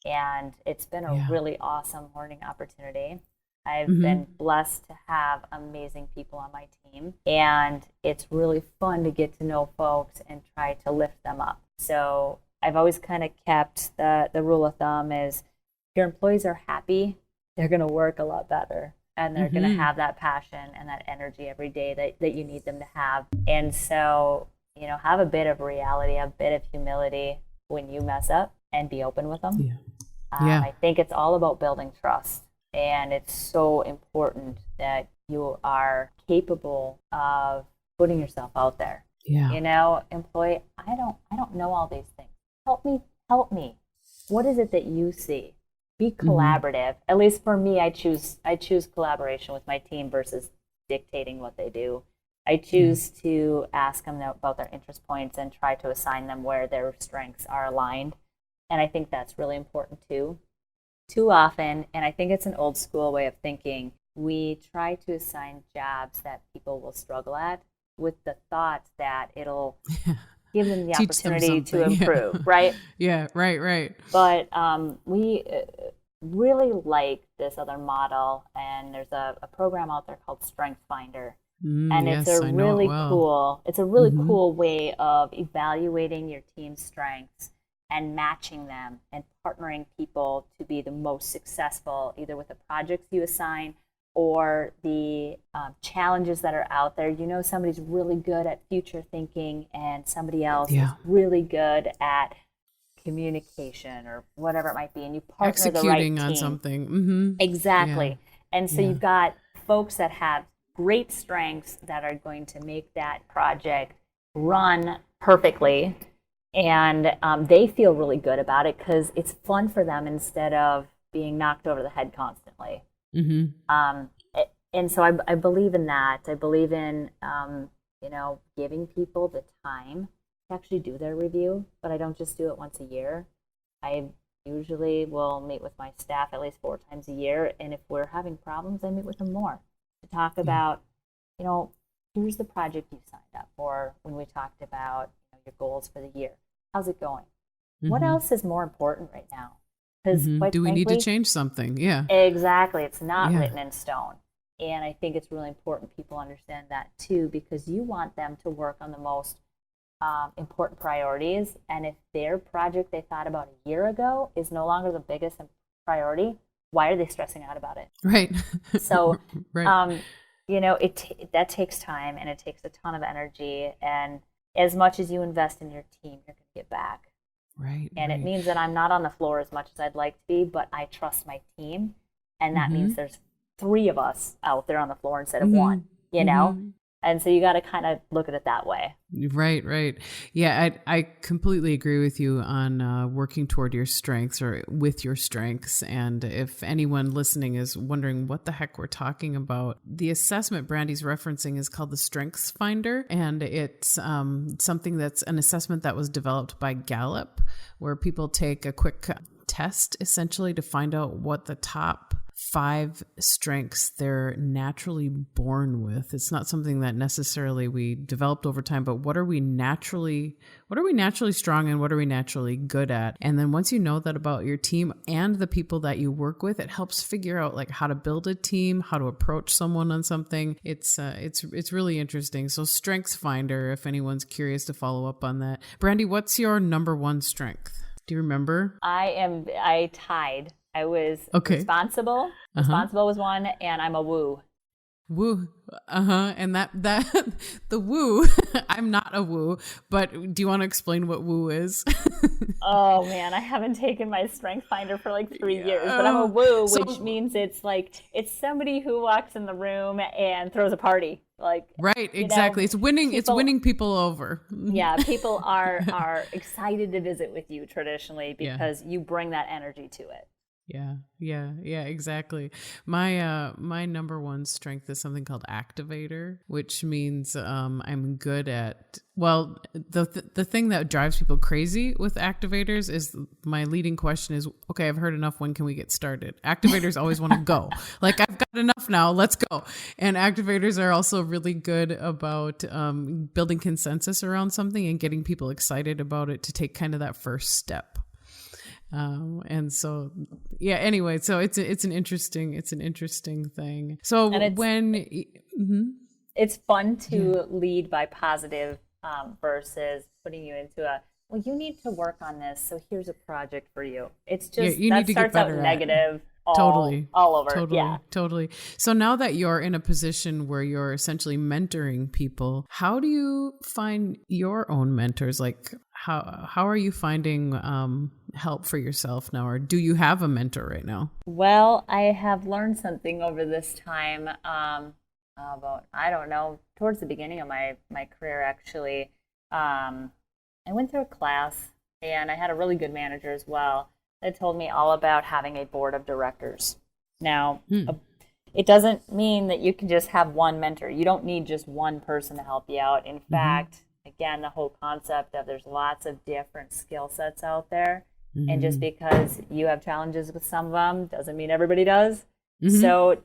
Speaker 2: and it's been a really awesome learning opportunity. I've been blessed to have amazing people on my team, and it's really fun to get to know folks and try to lift them up. So I've always kind of kept the rule of thumb is if your employees are happy, they're going to work a lot better, and they're going to have that passion and that energy every day that you need them to have. And so, have a bit of reality, a bit of humility when you mess up, and be open with them. I think it's all about building trust. And it's so important that you are capable of putting yourself out there. Employee, I don't know all these things. Help me. What is it that you see? Be collaborative. At least for me, I choose collaboration with my team versus dictating what they do. I choose to ask them about their interest points and try to assign them where their strengths are aligned. And I think that's really important too. Too often, and I think it's an old school way of thinking, we try to assign jobs that people will struggle at with the thought that it'll give them the opportunity to improve, right?
Speaker 1: Yeah, right.
Speaker 2: But really like this other model, and there's a program out there called Strength Finder. And
Speaker 1: Yes, I know it well.
Speaker 2: it's a really cool way of evaluating your team's strengths and matching them and partnering people to be the most successful, either with the projects you assign or the challenges that are out there. You know, somebody's really good at future thinking and somebody else is really good at communication or whatever it might be, and you partner
Speaker 1: Executing
Speaker 2: the right
Speaker 1: on
Speaker 2: team.
Speaker 1: something.
Speaker 2: Exactly.
Speaker 1: Yeah.
Speaker 2: And so you've got folks that have great strengths that are going to make that project run perfectly, and they feel really good about it because it's fun for them instead of being knocked over the head constantly. And so I believe in that. I believe in giving people the time to actually do their review, but I don't just do it once a year. I usually will meet with my staff at least 4 times a year, and if we're having problems, I meet with them more to talk about, here's the project you signed up for. When we talked about your goals for the year, how's it going? What else is more important right now? Because
Speaker 1: do we need to change something? Yeah,
Speaker 2: exactly. It's not written in stone, and I think it's really important people understand that too, because you want them to work on the most important priorities, and if their project they thought about a year ago is no longer the biggest priority, why are they stressing out about it?
Speaker 1: Right.
Speaker 2: So,
Speaker 1: right.
Speaker 2: That takes time, and it takes a ton of energy, and as much as you invest in your team, you're going to get back.
Speaker 1: Right.
Speaker 2: And it means that I'm not on the floor as much as I'd like to be, but I trust my team, and that means there's 3 of us out there on the floor instead of 1, And so you got to kind of look at it that way.
Speaker 1: Right. Yeah, I completely agree with you on working toward your strengths or with your strengths. And if anyone listening is wondering what the heck we're talking about, the assessment Brandy's referencing is called the Strengths Finder. And it's something that's an assessment that was developed by Gallup, where people take a quick test essentially to find out what the top 5 strengths they're naturally born with. It's not something that necessarily we developed over time, but what are we naturally strong and what are we naturally good at? And then once you know that about your team and the people that you work with, it helps figure out like how to build a team, how to approach someone on something. It's really interesting. So Strengths Finder, if anyone's curious to follow up on that. Brandy, what's your number 1 strength? Do you remember?
Speaker 2: I tied. I was responsible. Responsible was 1, and I'm a woo.
Speaker 1: Woo. And that the woo, I'm not a woo, but do you want to explain what woo is?
Speaker 2: Oh man, I haven't taken my Strength Finder for like 3 years, but I'm a woo, which means it's somebody who walks in the room and throws a party. Like
Speaker 1: right, exactly. It's winning people over.
Speaker 2: Yeah, people are excited to visit with you traditionally because you bring that energy to it.
Speaker 1: Yeah, exactly. My number 1 strength is something called activator, which means I'm good at, well, the thing that drives people crazy with activators is my leading question is, okay, I've heard enough, when can we get started? Activators always want to go. Like, I've got enough now, let's go. And activators are also really good about building consensus around something and getting people excited about it to take kind of that first step. And so, anyway, so it's an interesting thing. So
Speaker 2: it's fun to lead by positive, versus putting you into well, you need to work on this. So here's a project for you. It's just, that starts out negative. All over.
Speaker 1: Totally. So now that you're in a position where you're essentially mentoring people, how do you find your own mentors? Like, how are you finding help for yourself now, or do you have a mentor right now?
Speaker 2: Well, I have learned something over this time, about, I don't know, towards the beginning of my career, actually. I went through a class, and I had a really good manager as well that told me all about having a board of directors. Now, it doesn't mean that you can just have one mentor. You don't need just one person to help you out. In fact, again, the whole concept of there's lots of different skill sets out there. And just because you have challenges with some of them doesn't mean everybody does. So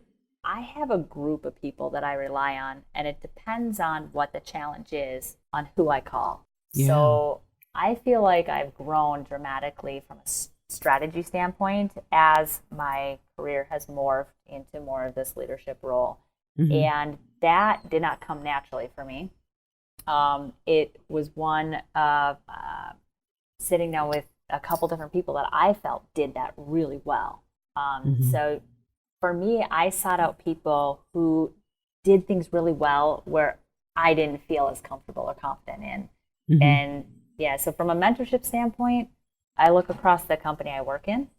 Speaker 2: I have a group of people that I rely on, and it depends on what the challenge is on who I call. So I feel like I've grown dramatically from a strategy standpoint as my career has morphed into more of this leadership role. And that did not come naturally for me. It was one of sitting down with a couple different people that I felt did that really well. So for me, I sought out people who did things really well where I didn't feel as comfortable or confident in. And yeah, so from a mentorship standpoint, I look across the company I work in,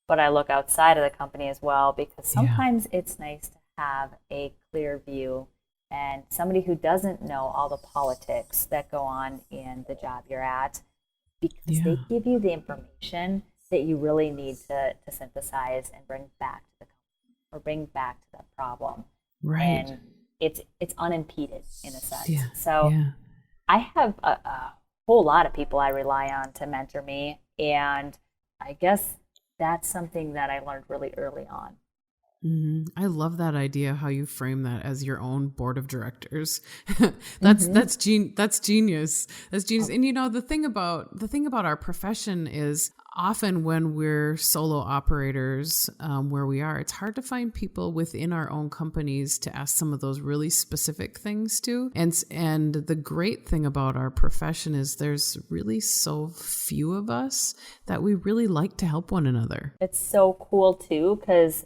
Speaker 2: but I look outside of the company as well, because sometimes it's nice to have a clear view and somebody who doesn't know all the politics that go on in the job you're at, because they give you the information that you really need to synthesize and bring back to the company or bring back to that problem.
Speaker 1: Right.
Speaker 2: And it's unimpeded in a sense. So I have a whole lot of people I rely on to mentor me, and I guess that's something that I learned really early on.
Speaker 1: I love that idea, how you frame that as your own board of directors. That's genius. That's genius. And you know, the thing about our profession is often when we're solo operators, where we are, it's hard to find people within our own companies to ask some of those really specific things to. And the great thing about our profession is there's really so few of us that we really like to help one another.
Speaker 2: It's so cool too, because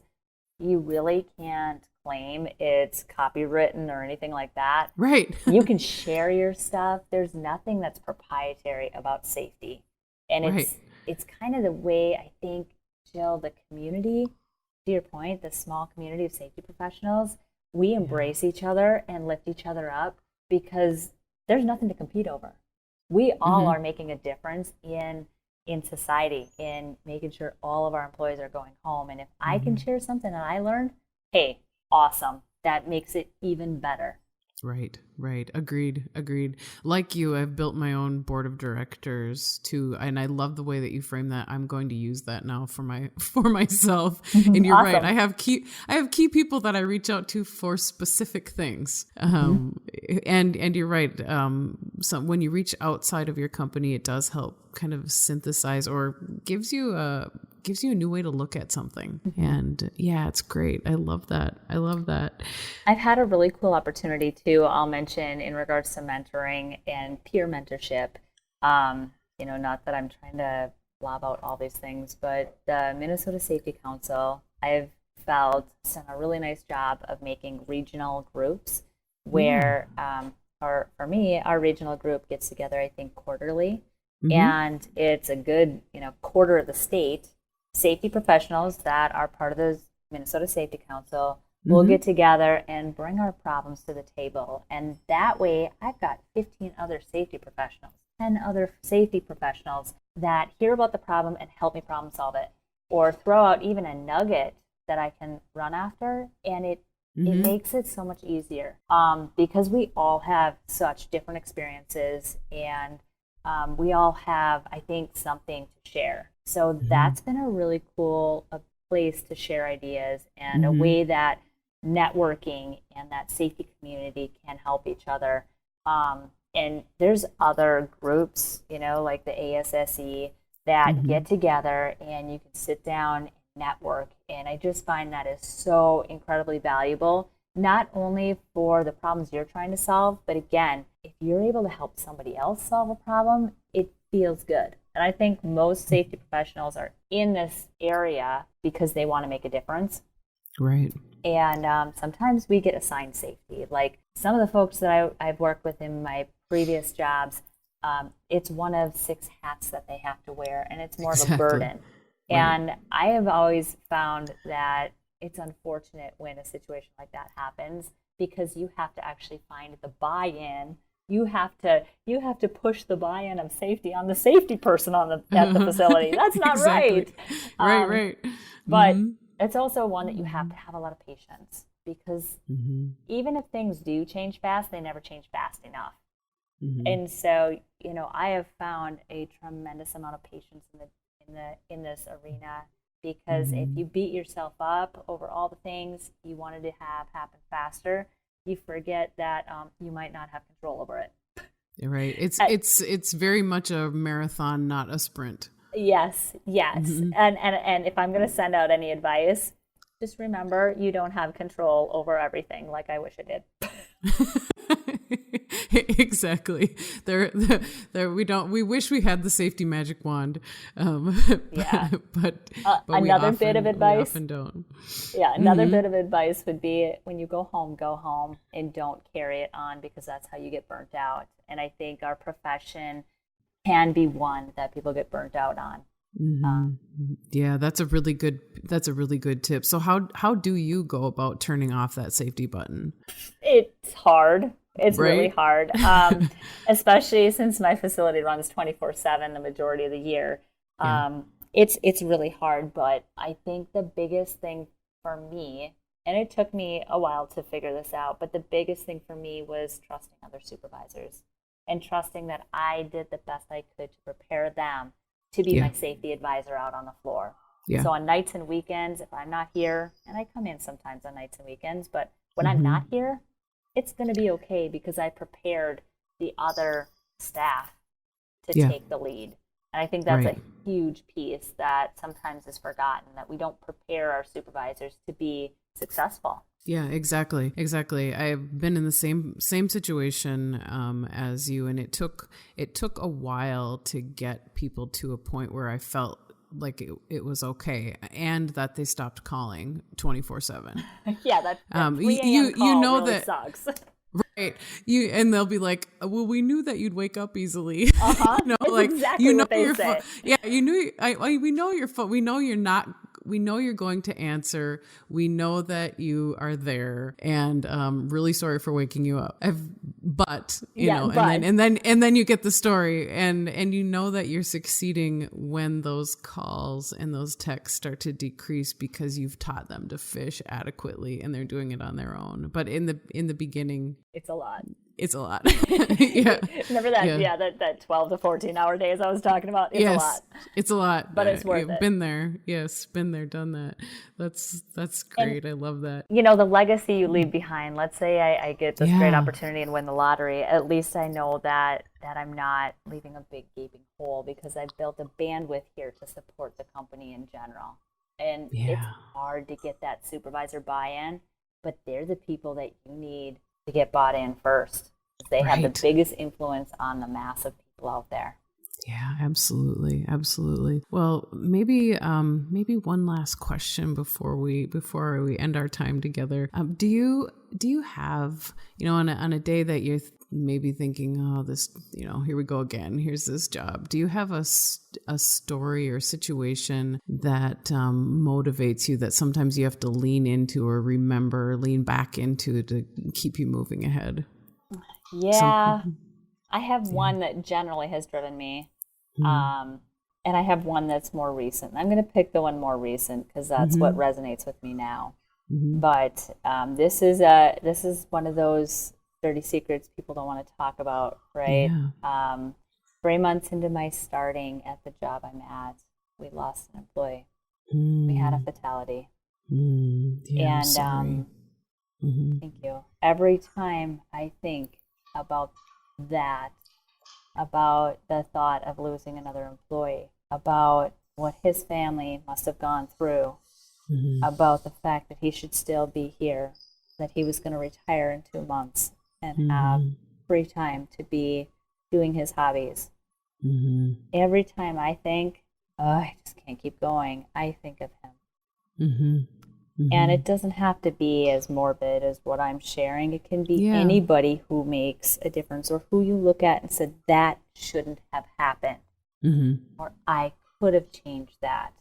Speaker 2: you really can't claim it's copywritten or anything like that.
Speaker 1: Right.
Speaker 2: You can share your stuff. There's nothing that's proprietary about safety. And it's kind of the way I think, Jill, the community, to your point, the small community of safety professionals, we embrace each other and lift each other up because there's nothing to compete over. We all are making a difference in society, in making sure all of our employees are going home. And if I can share something that I learned, hey, awesome. That makes it even better.
Speaker 1: Right. Agreed. Like you, I've built my own board of directors too, and I love the way that you frame that. I'm going to use that now for myself. And you're
Speaker 2: Awesome.
Speaker 1: right. I have key people that I reach out to for specific things. And you're right. So when you reach outside of your company, it does help kind of synthesize or gives you a new way to look at something. And it's great. I love that.
Speaker 2: I've had a really cool opportunity too, I'll mention, in regards to mentoring and peer mentorship. Not that I'm trying to blob out all these things, but the Minnesota Safety Council, I've felt, has done a really nice job of making regional groups where, for me, our regional group gets together, I think, quarterly. And it's a good, quarter of the state. Safety professionals that are part of the Minnesota Safety Council will get together and bring our problems to the table. And that way, I've got 15 other safety professionals, 10 other safety professionals that hear about the problem and help me problem solve it, or throw out even a nugget that I can run after. And it makes it so much easier because we all have such different experiences, and we all have, I think, something to share. So that's been a really cool place to share ideas, and a way that networking and that safety community can help each other. And there's other groups, like the ASSE, that get together and you can sit down and network. And I just find that is so incredibly valuable, not only for the problems you're trying to solve, but again, if you're able to help somebody else solve a problem, it feels good. And I think most safety professionals are in this area because they want to make a difference.
Speaker 1: Right.
Speaker 2: And sometimes we get assigned safety. Like some of the folks that I've worked with in my previous jobs, it's one of 6 hats that they have to wear, and it's more of a burden. Right. And I have always found that it's unfortunate when a situation like that happens, because you have to actually find the buy-in. You have to push the buy-in of safety on the safety person at the facility. That's not right.
Speaker 1: Right.
Speaker 2: But it's also one that you have to have a lot of patience, because even if things do change fast, they never change fast enough. And so, I have found a tremendous amount of patience in this arena, because if you beat yourself up over all the things you wanted to have happen faster, you forget that you might not have control over it.
Speaker 1: Right. It's very much a marathon, not a sprint.
Speaker 2: Yes, yes. And if I'm going to send out any advice, just remember you don't have control over everything like I wish I did.
Speaker 1: Exactly. We wish we had the safety magic wand.
Speaker 2: Yeah.
Speaker 1: But
Speaker 2: Another bit of advice.
Speaker 1: We often don't.
Speaker 2: Yeah, another bit of advice would be when you go home and don't carry it on, because that's how you get burnt out. And I think our profession can be one that people get burnt out on.
Speaker 1: Yeah, that's a really good tip. So how do you go about turning off that safety button?
Speaker 2: It's hard. It's
Speaker 1: Right?
Speaker 2: really hard, especially since my facility runs 24/7 the majority of the year. It's really hard, but I think the biggest thing for me, and it took me a while to figure this out, but the biggest thing for me was trusting other supervisors and trusting that I did the best I could to prepare them to be my safety advisor out on the floor. Yeah. So on nights and weekends, if I'm not here, and I come in sometimes on nights and weekends, but when I'm not here, it's going to be okay because I prepared the other staff to take the lead. And I think that's a huge piece that sometimes is forgotten, that we don't prepare our supervisors to be successful.
Speaker 1: Yeah, exactly. I've been in the same situation as you, and it took a while to get people to a point where I felt like it was okay, and that they stopped calling 24/7.
Speaker 2: Yeah, that 3 a.m. call
Speaker 1: you know
Speaker 2: really
Speaker 1: that
Speaker 2: sucks.
Speaker 1: Right. And they'll be like, well, we knew that you'd wake up easily.
Speaker 2: That's
Speaker 1: like
Speaker 2: exactly what they say.
Speaker 1: We know your phone. We know you're not. We know you're going to answer. We know that you are there, and really sorry for waking you up. But and then you get the story, and you know that you're succeeding when those calls and those texts start to decrease because you've taught them to fish adequately, and they're doing it on their own. But in the beginning,
Speaker 2: it's a lot.
Speaker 1: Yeah.
Speaker 2: Remember that that 12 to 14 hour days I was talking about? It's a lot.
Speaker 1: It's a lot.
Speaker 2: But it's worth it.
Speaker 1: Been there. Yes, been there, done that. That's great. I love that.
Speaker 2: You know, the legacy you leave behind. Let's say I get this great opportunity and win the lottery. At least I know that I'm not leaving a big gaping hole, because I've built a bandwidth here to support the company in general. And it's hard to get that supervisor buy-in, but they're the people that you need to get bought in first. They have the biggest influence on the mass of people out there.
Speaker 1: Yeah, absolutely. Well, maybe one last question before we end our time together. Do you have, on a day that you're maybe thinking, oh, this, here we go again, here's this job. Do you have a story or situation that motivates you, that sometimes you have to lean into or lean back into to keep you moving ahead?
Speaker 2: Yeah, I have one that generally has driven me. And I have one that's more recent. I'm going to pick the one more recent because that's what resonates with me now. But this is one of those dirty secrets people don't want to talk about, right? Yeah. 3 months into my starting at the job I'm at, we lost an employee. We had a fatality.
Speaker 1: Yeah, I'm sorry.
Speaker 2: Thank you. Every time I think about that, about the thought of losing another employee, about what his family must have gone through, about the fact that he should still be here, that he was going to retire in 2 months and have free time to be doing his hobbies. Every time I think, oh, I just can't keep going, I think of him. And it doesn't have to be as morbid as what I'm sharing. It can be anybody who makes a difference, or who you look at and said, that shouldn't have happened, or I could have changed that.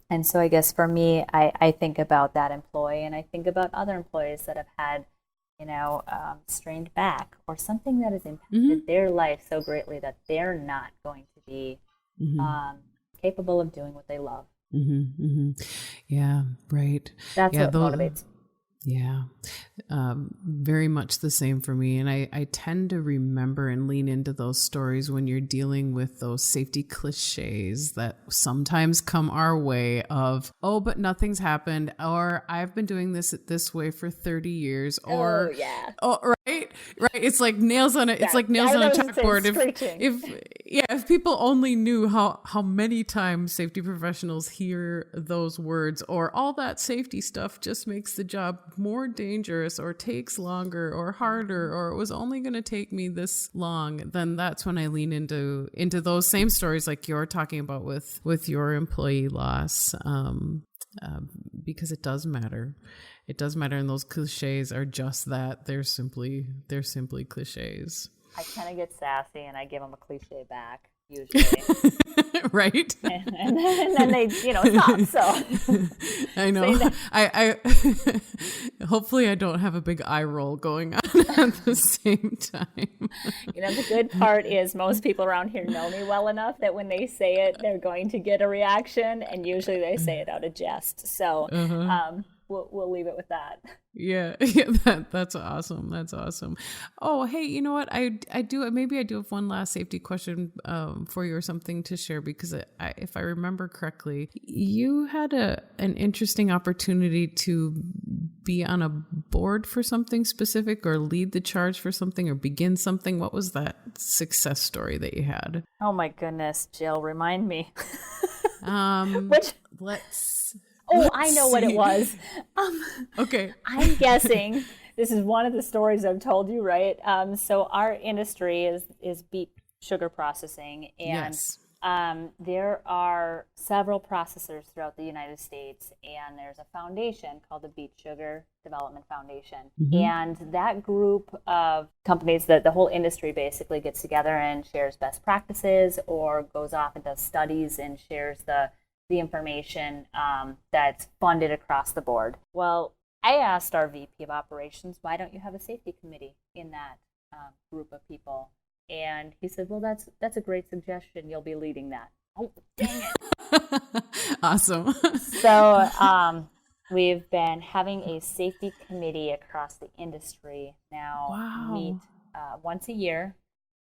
Speaker 2: And so I guess for me, I think about that employee, and I think about other employees that have had, strained back, or something that has impacted their life so greatly that they're not going to be capable of doing what they love.
Speaker 1: Yeah, right.
Speaker 2: That's what motivates.
Speaker 1: Yeah, very much the same for me. And I tend to remember and lean into those stories when you're dealing with those safety cliches that sometimes come our way of, oh, but nothing's happened, or I've been doing this way for 30 years, or Right. It's like nails on a chalkboard. If people only knew how many times safety professionals hear those words, or all that safety stuff just makes the job more dangerous or takes longer or harder, or it was only going to take me this long, then that's when I lean into those same stories like you're talking about with your employee loss. Because it does matter. It does matter, and those cliches are just that. They're simply cliches.
Speaker 2: I kind of get sassy, and I give them a cliche back usually.
Speaker 1: Right.
Speaker 2: And then they, stop. So
Speaker 1: I know. I hopefully I don't have a big eye roll going on at the same time.
Speaker 2: The good part is most people around here know me well enough that when they say it, they're going to get a reaction, and usually they say it out of jest. So we'll leave it with that.
Speaker 1: Yeah, that's awesome. That's awesome. Oh, hey, you know what? I do have one last safety question for you, or something to share, because if I remember correctly, you had an interesting opportunity to be on a board for something specific, or lead the charge for something, or begin something. What was that success story that you had?
Speaker 2: Oh my goodness, Jill, remind me. I know what it was.
Speaker 1: Okay.
Speaker 2: I'm guessing this is one of the stories I've told you, right? So our industry is beet sugar processing, and
Speaker 1: yes.
Speaker 2: There are several processors throughout the United States, and there's a foundation called the Beet Sugar Development Foundation. Mm-hmm. And that group of companies, that the whole industry basically gets together and shares best practices, or goes off and does studies and shares the information that's funded across the board. Well, I asked our VP of operations, why don't you have a safety committee in that group of people? And he said, well, that's a great suggestion. You'll be leading that. Oh, dang it.
Speaker 1: Awesome.
Speaker 2: So we've been having a safety committee across the industry now.
Speaker 1: Wow.
Speaker 2: Meet once a year,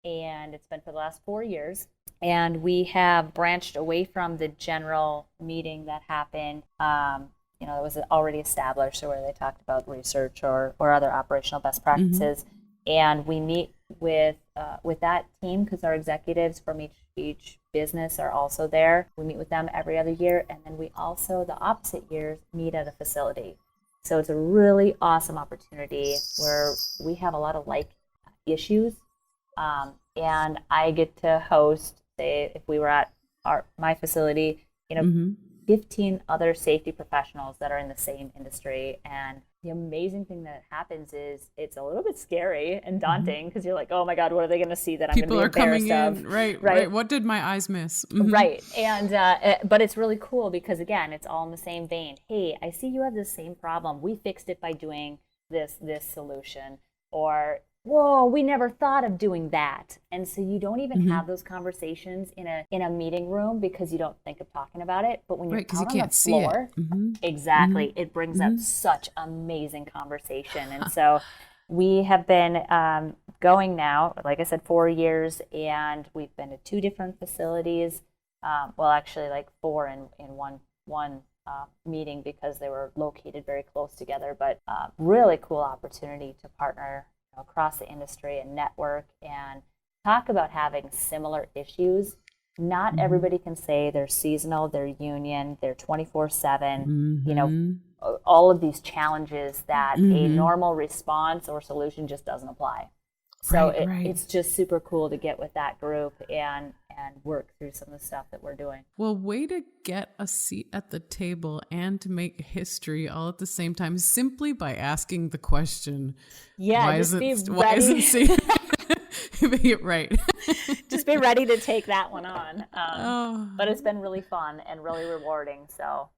Speaker 2: and it's been for the last 4 years. And we have branched away from the general meeting that happened, that was already established, or where they talked about research or other operational best practices. Mm-hmm. And we meet with that team, because our executives from each business are also there. We meet with them every other year, and then we also, the opposite years, meet at a facility. So it's a really awesome opportunity where we have a lot of issues, and I get to host. Say, if we were at my facility, mm-hmm. 15 other safety professionals that are in the same industry. And the amazing thing that happens is it's a little bit scary and daunting, because you're like, oh my God, what are they going to see that I'm going to be embarrassed of?
Speaker 1: Right. What did my eyes miss? Mm-hmm.
Speaker 2: Right. And but it's really cool, because again, it's all in the same vein. Hey, I see you have this same problem. We fixed it by doing this solution. Or, whoa, we never thought of doing that. And so you don't even mm-hmm. have those conversations in a meeting room, because you don't think of talking about it. But when you're out on the floor, mm-hmm. exactly, mm-hmm. it brings mm-hmm. up such amazing conversation. And so we have been going now, like I said, 4 years, and we've been to 2 different facilities. Well, actually, like 4 in one meeting, because they were located very close together. But really cool opportunity to partner across the industry and network and talk about having similar issues. Not mm-hmm. everybody can say they're seasonal, they're union, they're 24/7, mm-hmm. All of these challenges that mm-hmm. a normal response or solution just doesn't apply. So it's just super cool to get with that group and work through some of the stuff that we're doing.
Speaker 1: Well, way to get a seat at the table and to make history all at the same time, simply by asking the question.
Speaker 2: Yeah,
Speaker 1: why isn't right?
Speaker 2: Just be ready to take that one on. But it's been really fun and really rewarding. So.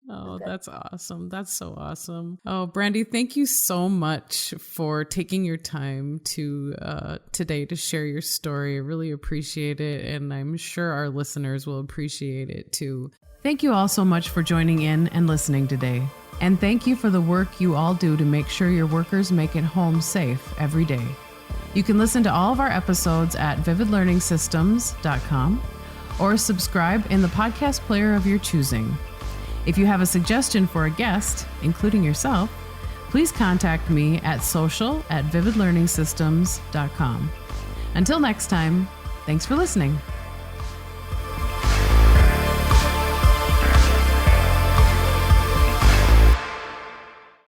Speaker 1: Oh, that's awesome. That's so awesome. Oh, Brandi, thank you so much for taking your time today to share your story. I really appreciate it, and I'm sure our listeners will appreciate it too. Thank you all so much for joining in and listening today. And thank you for the work you all do to make sure your workers make it home safe every day. You can listen to all of our episodes at vividlearningsystems.com or subscribe in the podcast player of your choosing. If you have a suggestion for a guest, including yourself, please contact me at social@vividlearningsystems.com. Until next time, thanks for listening.